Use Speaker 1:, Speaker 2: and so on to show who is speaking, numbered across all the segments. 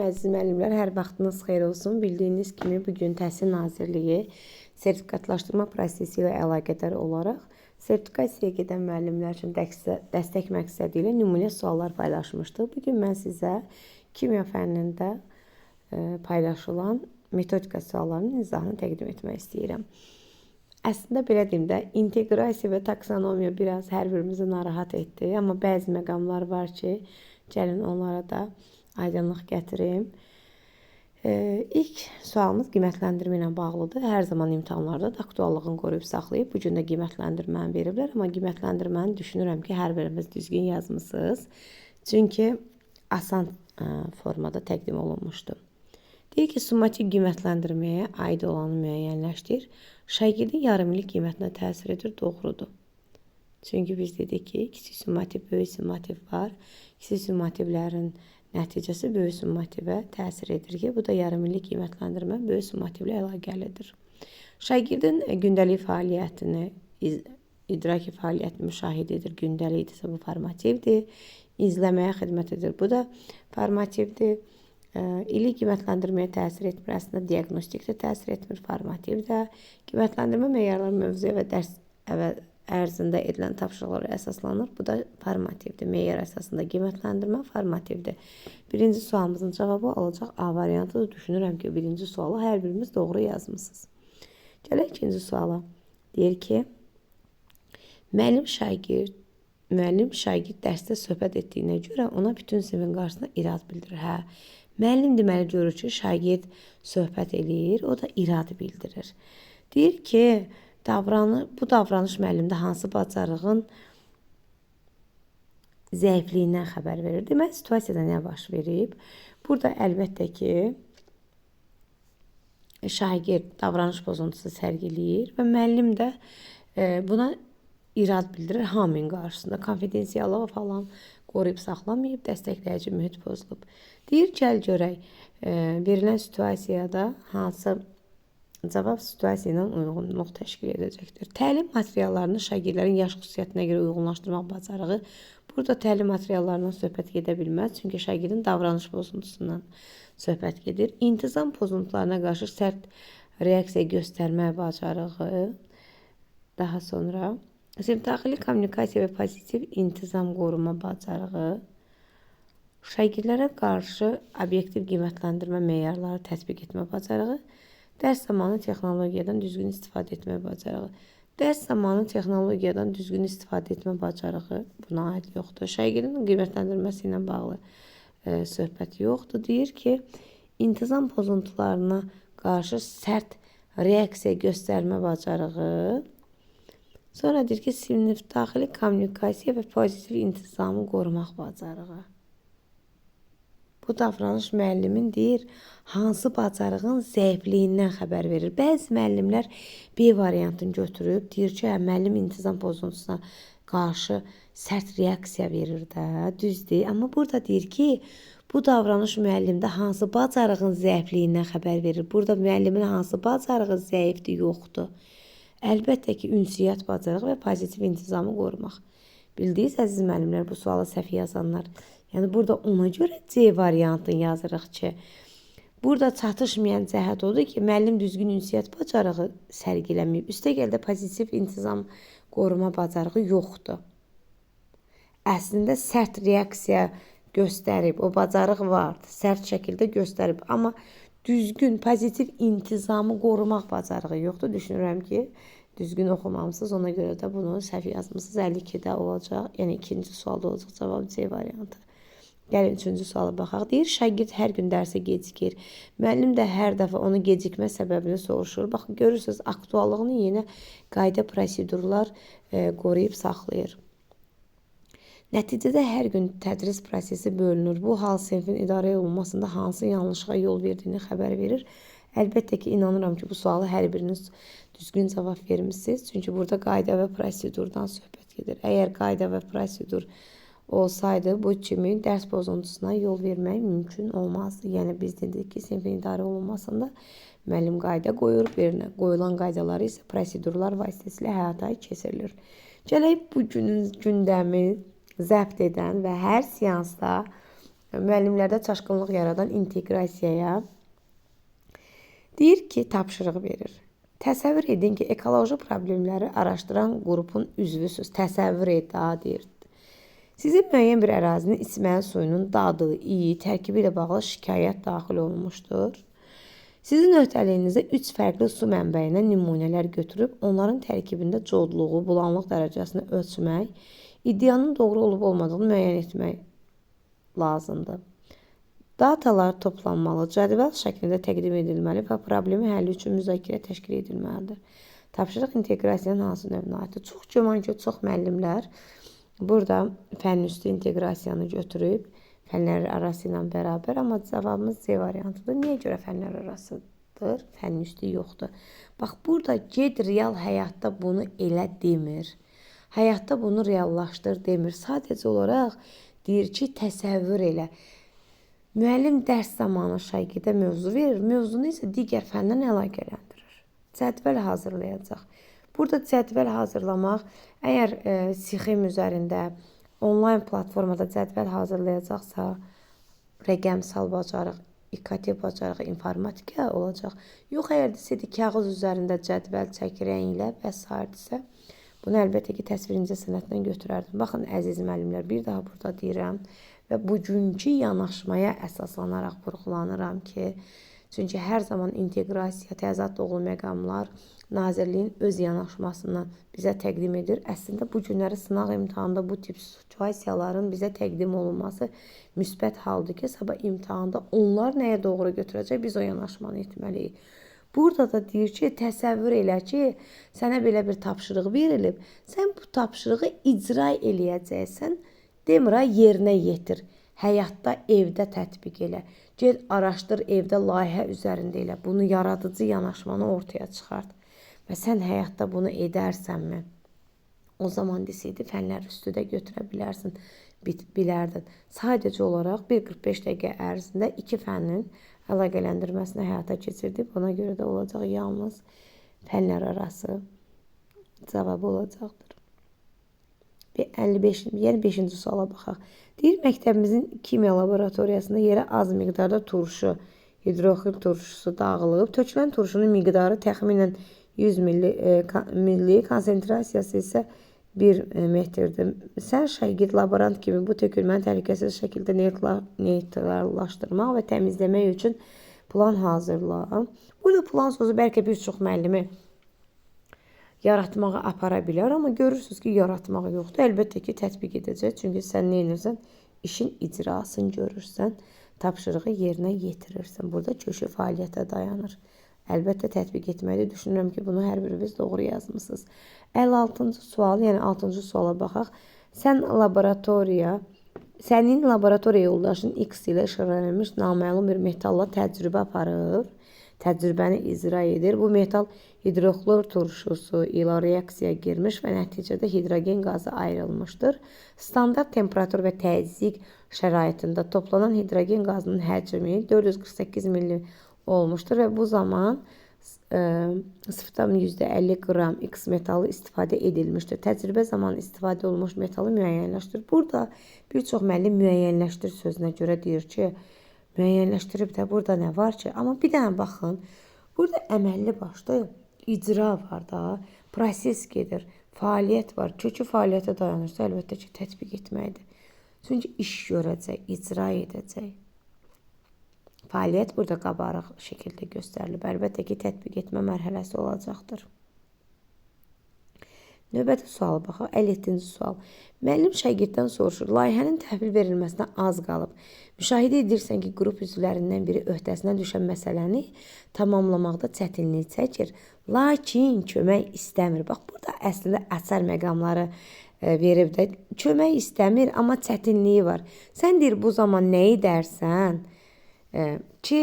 Speaker 1: Əziz müəllimlər, hər vaxtınız xeyir olsun. Bildiyiniz kimi bugün Təhsil Nazirliyi sertifikatlaşdırma prosesi ilə əlaqədar olaraq sertifikasiyaya gedən müəllimlər üçün dəstək məqsədi ilə nümunə suallar paylaşmışdıq. Bugün mən sizə kimya fənnində paylaşılan metodika suallarının izahını təqdim etmək istəyirəm. Əslində belə deyim də, inteqrasiya və taksonomiya biraz hər birimizi narahat etdi. Amma bəzi məqamlar var ki, gəlin onlara da aydınlıq gətirim. İlk sualımız qiymətləndirmə ilə bağlıdır. Hər zaman imtahanlarda da aktuallığını qoruyub saxlayıb. Bugün də qiymətləndirməni veriblər. Amma qiymətləndirməni düşünürəm ki, hər birimiz düzgün yazmısınız. Çünki asan formada təqdim olunmuşdu. Deyir ki, summativ qiymətləndirməyə aid olanı müəyyənləşdir. Şagirdin yarımillik qiymətinə təsir edir. Doğrudur. Çünki biz dedik ki, kiçik summativ, böyük summativ var. Kiçik summativlərin nəticəsi böyük summativə təsir edir ki, bu da yarımillik qiymətləndirmə böyük summativlə əlaqəlidir. Şagirdin gündəlik fəaliyyətini, idraki fəaliyyətini müşahidə edir. Gündəlikdirsə bu formativdir. İzləməyə xidmət edir. Bu da formativdir. İllik qiymətləndirməyə təsir etmir. Əslində diaqnostik də təsir etmir. Formativ də. Qiymətləndirmə meyarları mövzuya və dərs ərzində edilən tapşırıqlara əsaslanır. Bu da formativdir. Meyar əsasında qiymətləndirmə formativdir. Birinci sualımızın cavabı olacaq A variantıdır. Düşünürəm ki, birinci sualı hər birimiz doğru yazmısınız. Gələk ikinci suala. Deyir ki, müəllim şagird dərsdə söhbət etdiyinə görə ona bütün sinifin qarşısında irad bildirir. Müəllim deməli görür ki, şagird söhbət eləyir, o da irad bildirir. Deyir ki, bu davranış müəllimdə hansı bacarığın zəifliyindən xəbər verir. Demək, situasiyada nə baş verib? Burada əlbəttə ki, şagird davranış pozuntusu sərgiləyir və müəllim də buna irad bildirir hamının qarşısında. Konfidensiallığı falan qoruyub saxlamayıb, dəstəkləyici mühit pozulub. Deyir, gəl görək, verilən situasiyada hansı cavab situasiya ilə uyğunluq təşkil edəcəkdir. Təlim materiallarını şagirdlərin yaş xüsusiyyətinə görə uyğunlaşdırmaq bacarığı. Burada təlim materiallarından söhbət gedə bilməz. Çünki şagirdin davranış pozuntusundan söhbət gedir. İntizam pozuntularına qarşı sərt reaksiya göstərmə bacarığı. Daha sonra sinfdaxili kommunikasiya və pozitiv intizam qoruma bacarığı. Şagirdlərə qarşı obyektiv qiymətləndirmə meyarları tətbiq etmə bacarığı. Dərs zamanı texnologiyadan düzgün istifadə etmə bacarığı. Dərs zamanı texnologiyadan düzgün istifadə etmə bacarığı buna aid yoxdur. Şagirdin qiymətləndirməsi ilə bağlı söhbət yoxdur. Deyir ki, intizam pozuntularına qarşı sərt reaksiya göstərmə bacarığı. Sonra deyir ki, sinifdaxili kommunikasiya və pozitiv intizamı qorumaq bacarığı. Bu davranış müəllimin deyir, hansı bacarığın zəifliyindən xəbər verir. Bəzi müəllimlər B variantını götürüb, deyir ki, müəllim intizam pozuntusuna qarşı sərt reaksiya verir də, düzdür. Amma burada deyir ki, bu davranış müəllimdə hansı bacarığın zəifliyindən xəbər verir. Burada müəllimin hansı bacarığı zəifdir, yoxdur. Əlbəttə ki, ünsiyyət bacarığı və pozitiv intizamı qorumaq. Bildiniz, əziz müəllimlər, bu sualı səhv yazanlar. Yəni, burada ona görə C variantını yazırıq ki, burada çatışmayan cəhət odur ki, müəllim düzgün ünsiyyət bacarığı sərgiləməyib. Üstəgəl də pozitiv intizam qoruma bacarığı yoxdur. Əslində, sərt reaksiya göstərib, o bacarıq vardı, sərt şəkildə göstərib. Amma düzgün, pozitiv intizamı qorumaq bacarığı yoxdur. Düşünürəm ki, düzgün oxumamısınız, ona görə də bunu səhv yazmışsınız. 52-də olacaq, yəni ikinci sualda olacaq cavab C variantı. Gəlin, üçüncü suala baxaq. Deyir, şagird hər gün dərsə gecikir. Müəllim də hər dəfə onu gecikmə səbəbini soruşur. Baxın, görürsünüz, aktuallığını yenə qayda prosedurlar qoruyub saxlayır. Nəticədə hər gün tədris prosesi bölünür. Bu hal sinifin idarə olunmasında hansı yanlışlığa yol verdiyini xəbər verir. Əlbəttə ki, inanıram ki, bu sualı hər biriniz düzgün cavab vermişsiniz. Çünki burada qayda və prosedurdan söhbət gedir. Əgər qayda və prosedur olsaydı, bu kimi dərs pozuntusuna yol vermək mümkün olmazdı. Yəni, biz dedik ki, sinifin idarə olunmasında müəllim qayda qoyur, qoyulan qaydaları isə prosedurlar vasitəsilə həyata keçirilir. Gələk bu günün gündəmi zəbt edən və hər seansda müəllimlərdə çaşqınlıq yaradan inteqrasiyaya deyir ki, tapşırıq verir. Təsəvvür edin ki, ekoloji problemləri araşdıran qrupun üzvüsüz. Təsəvvür et, daha deyir. Sizin müəyyən bir ərazinin içməli suyunun dadı, iyi, tərkibi ilə bağlı şikayət daxil olmuşdur. Sizin öhdəliyinizə 3 fərqli su mənbəyindən nümunələr götürüb, onların tərkibində codluğu, bulanlıq dərəcəsini ölçmək, iddianın doğru olub olmadığını müəyyən etmək lazımdır. Datalar toplanmalı, cədvəl şəklində təqdim edilməli və problemi həlli üçün müzakirə təşkil edilməlidir. Tapşırıq inteqrasiyanın hansı növünə aiddir? Çox güman ki, çox müəllimlər burada fənn üstü inteqrasiyanı götürüb, fənlər arası ilə bərabər, amma cavabımız C variantıdır. Niyə görə fənlər arasıdır? Fənn üstü yoxdur. Bax, burada ged real həyatda bunu elə demir. Həyatda bunu reallaşdır demir. Sadəcə olaraq deyir ki, təsəvvür elə. Müəllim dərs zamanı şagirdə mövzu verir, mövzunu isə digər fəndən əlaqələndirir. Cədvəl hazırlayacaq. Burada cədvəl hazırlamaq, əgər Sixem üzərində, onlayn platformada cədvəl hazırlayacaqsa, rəqəmsal bacarıq, İKT bacarıq, informatika olacaq. Yox, əgər desəydi kağız üzərində cədvəl çək rənglə və s. Bunu əlbəttə ki, təsvirincə sənətdən götürərdim. Baxın, əziz müəllimlər, bir daha burada deyirəm və bugünkü yanaşmaya əsaslanaraq vurğulanıram ki, çünki hər zaman inteqrasiya, təzad doğulu məqamlar Nazirliyin öz yanaşmasını bizə təqdim edir. Əslində, bu günləri sınaq imtahanında bu tip situasiyaların bizə təqdim olunması müsbət haldır ki, sabah imtahanda onlar nəyə doğru götürəcək, biz o yanaşmanı etməliyik. Burada da deyir ki, təsəvvür elə ki, sənə belə bir tapşırıq verilib, sən bu tapşırığı icra eləyəcəksən, demir, yerinə yetir. Həyatda, evdə tətbiq elə. Ged, araşdır, evdə layihə üzərində elə. Bunu yaradıcı yanaşmanı ortaya çıxart. Və sən həyatda bunu edərsənmi? O zaman desəydi, fənlər üstü də götürə bilərsin, bilərdin. Sadəcə olaraq 1-45 dəqiqə ərzində 2 fənnin əlaqələndirməsini həyata keçirdik. Buna görə də olacaq yalnız fənlər arası cavabı olacaqdır. 5-ci suala baxaq. Deyir, məktəbimizin kimya laboratoriyasında yerə az miqdarda turşu, hidroxil turşusu dağılıb. Tökülən turşunun miqdarı təxminən 100 milli, konsentrasiyası isə 1 metrdir. Sən şagird laborant kimi bu tökülməni təhlükəsiz şəkildə neytrallaşdırmaq və təmizləmək üçün plan hazırla. Burada plan sözü bəlkə bir çox müəllimi yaratmağa apara bilər, amma görürsünüz ki, yaratmaq yoxdur. Əlbəttə ki, tətbiq edəcək. Çünki sən nə edirsən? İşin icrasını görürsən, tapşırığı yerinə yetirirsən. Burada köşü fəaliyyətə dayanır. Əlbəttə tətbiq etməyi düşünürəm ki, bunu hər biriniz doğru yazmısınız. 56-cı sual, yəni 6-cı suala baxaq. Sənin laboratoriya yoldaşın X ilə işarələnmiş naməlum bir metalla təcrübə aparır. Təcrübəni icra edir. Bu metal hidroxlor turşusu ilə reaksiyaya girmiş və nəticədə hidrogen qazı ayrılmışdır. Standart temperatur və təzyiq şəraitində toplanan hidrogen qazının həcmi 448 milli olmuşdur və bu zaman 0,50 qram X metalı istifadə edilmişdir. Təcrübə zamanı istifadə olunmuş metalı müəyyənləşdir. Burada bir çox müəllim müəyyənləşdir sözünə görə deyir ki, müəyyənləşdirib də burada nə var ki? Amma bir dənə baxın, burada əməlli başda icra var da, proses gedir, fəaliyyət var. Kökü fəaliyyətə dayanırsa, əlbəttə ki, tətbiq etməkdir. Çünki iş görəcək, icra edəcək. Fəaliyyət burada qabarıq şəkildə göstərilib. Əlbəttə ki, tətbiq etmə mərhələsi olacaqdır. Növbəti suala baxaq. 57-ci sual. Müəllim şagirddən soruşur. Layihənin təhvil verilməsinə az qalıb. Müşahidə edirsən ki, qrup üzvlərindən biri öhdəsinə düşən məsələni tamamlamaqda çətinlik çəkir. Lakin kömək istəmir. Bax, burada əslində əsər məqamları verib də kömək istəmir, amma çətinliyi var. Sən deyir, bu zaman nə edərsən? Ki,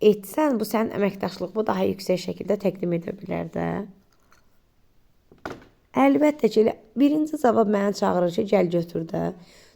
Speaker 1: etsən, bu sənin əməkdaşlığını daha yüksək şəkildə təqdim edə bilər də. Əlbəttə ki, birinci cavab mənə çağırır ki, gəl götür də.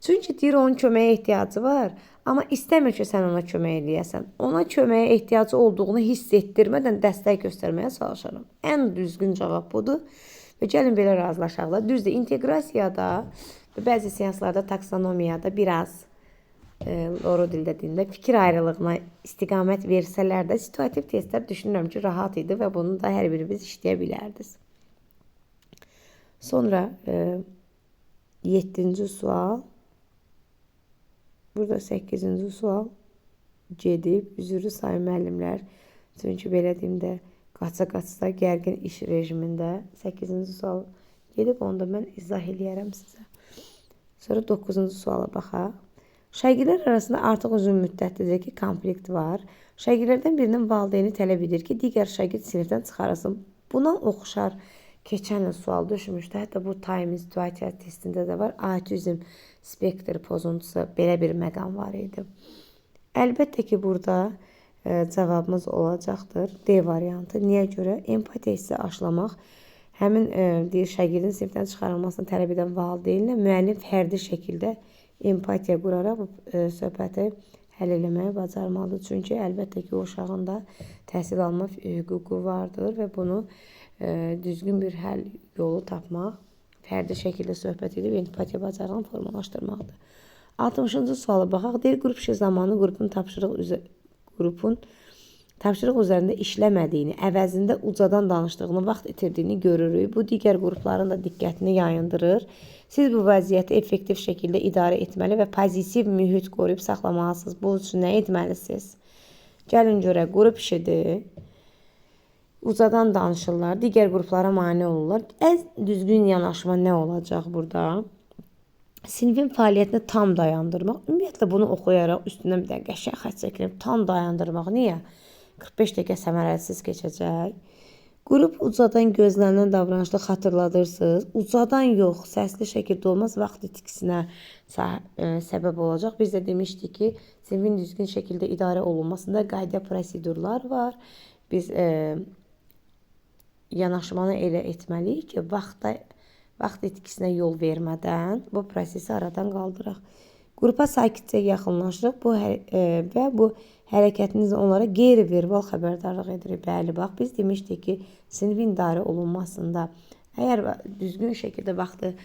Speaker 1: Çünki deyir, onun köməyə ehtiyacı var, amma istəmir ki, sən ona kömək eləyəsən. Ona köməyə ehtiyacı olduğunu hiss etdirmədən dəstək göstərməyə çalışarım. Ən düzgün cavab budur. Və gəlin belə razılaşaq da. Düzdür, inteqrasiyada və bəzi seanslarda taksonomiyada biraz Loro dildə dilində fikir ayrılığına istiqamət versələr də situativ testlər düşünürəm ki, rahat idi və bunu da hər birimiz işləyə bilərdiniz. Sonra 7-ci sual. Burada 8-ci sual gedib. Üzrlü sayın müəllimlər. Çünki belə deyim də qaça-qaçda gərgin iş rejimində 8-ci sual gedib. Onu da mən izah eləyərəm sizə. Sonra 9-cu suala baxaq. Şagirdlər arasında artıq uzun müddətlidir ki, konflikt var. Şagirdlərdən birinin valideyni tələb edir ki, digər şagird sinifdən çıxarılsın. Buna oxşar keçən il sual düşmüşdü. Hətta bu time situasiya testində də var. Autizm spektr pozuntusu belə bir məqam var idi. Əlbəttə ki, burada cavabımız olacaqdır. D variantı. Niyə görə? Empatiya hissi aşılamaq həmin deyir şagirdin sinifdən çıxarılmasını tələb edən valideynlə müəllim fərdi şəkildə empatiya quraraq bu söhbəti həll eləməyi bacarmalıdır. Çünki əlbəttə ki, o uşağın da təhsil alma hüququ vardır və bunu düzgün bir həll yolu tapmaq, fərdi şəkildə söhbət edib empatiya bacarığını formalaşdırmaqdır. 60-cı suala baxaq. Deyir, qrup işi zamanı qrupun tapşırıq üzərində işləmədiyini, əvəzində ucadan danışdığını, vaxt itirdiyini görürük. Bu, digər qrupların da diqqətini yayındırır. Siz bu vəziyyəti effektiv şəkildə idarə etməli və pozitiv mühit qoruyub saxlamalısınız. Bu üçün nə etməlisiniz? Gəlin görək, qrup işidir. Ucadan danışırlar, digər qruplara mane olurlar. Ən düzgün yanaşma nə olacaq burada? Sinifin fəaliyyətini tam dayandırmaq. Ümumiyyətlə, bunu oxuyaraq üstündən bir dənə qəşəng xətt çəkilir. Tam dayandırmaq. Niyə? 45 dəqiqə səmərəsiz keçəcək. Qrup ucadan gözlənilən davranışda xatırladırsınız. Ucadan yox, səsli şəkildə olmaz, vaxt itkisinə səbəb olacaq. Biz də demişdik ki, sinifin düzgün şəkildə idarə olunmasında qayda prosedurlar var. Biz yanaşmanı elə etməliyik ki, vaxt itkisinə yol vermədən bu prosesi aradan qaldıraq. Qrupa sakitcə yaxınlaşırıq və bu hərəkətiniz onlara qeyri-verbal xəbərdarlıq edir. Bəli, bax, biz demişdik ki, sinifin idarə olunmasında əgər düzgün şəkildə vaxtı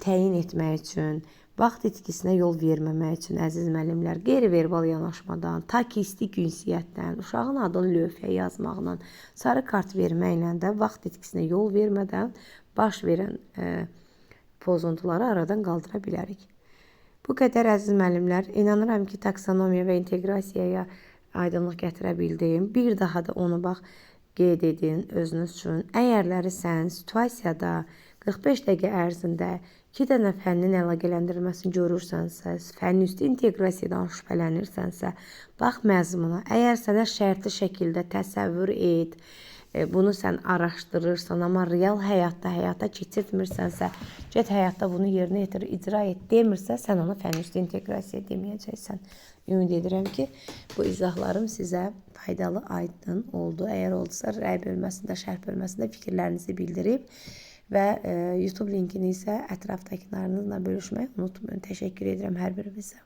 Speaker 1: təyin etmək üçün, vaxt itkisinə yol verməmək üçün, əziz müəllimlər, qeyri-verbal yanaşmadan, ta ki istik ünsiyyətdən, uşağın adını lövhəyə yazmaqla, sarı kart verməklə də vaxt itkisinə yol vermədən baş verən pozuntuları aradan qaldıra bilərik. Bu qədər əziz müəllimlər, inanıram ki, taksonomiya və inteqrasiyaya aydınlıq gətirə bildim. Bir daha da onu bax, qeyd edin özünüz üçün. Əgərləri sən situasiyada 45 dəqiqə ərzində 2 dənə fənnin əlaqələndirilməsini görürsənsə, fənn üstü inteqrasiyadan şübhələnirsənsə, bax məzmuna. Əgər sənə şərtli şəkildə təsəvvür et, bunu sən araşdırırsan, amma real həyata keçirtmirsənsə, get həyatda bunu yerinə yetir, icra et demirsə, sən ona fənn üstü inteqrasiya deməyəcəksən. Ümid edirəm ki, bu izahlarım sizə faydalı, aydın oldu. Əgər oldusa, rəy bölməsində, şərh bölməsində fikirlərinizi bildirib və YouTube linkini isə ətrafdakılarınızla bölüşməyi unutmayın. Təşəkkür edirəm hər birinizə.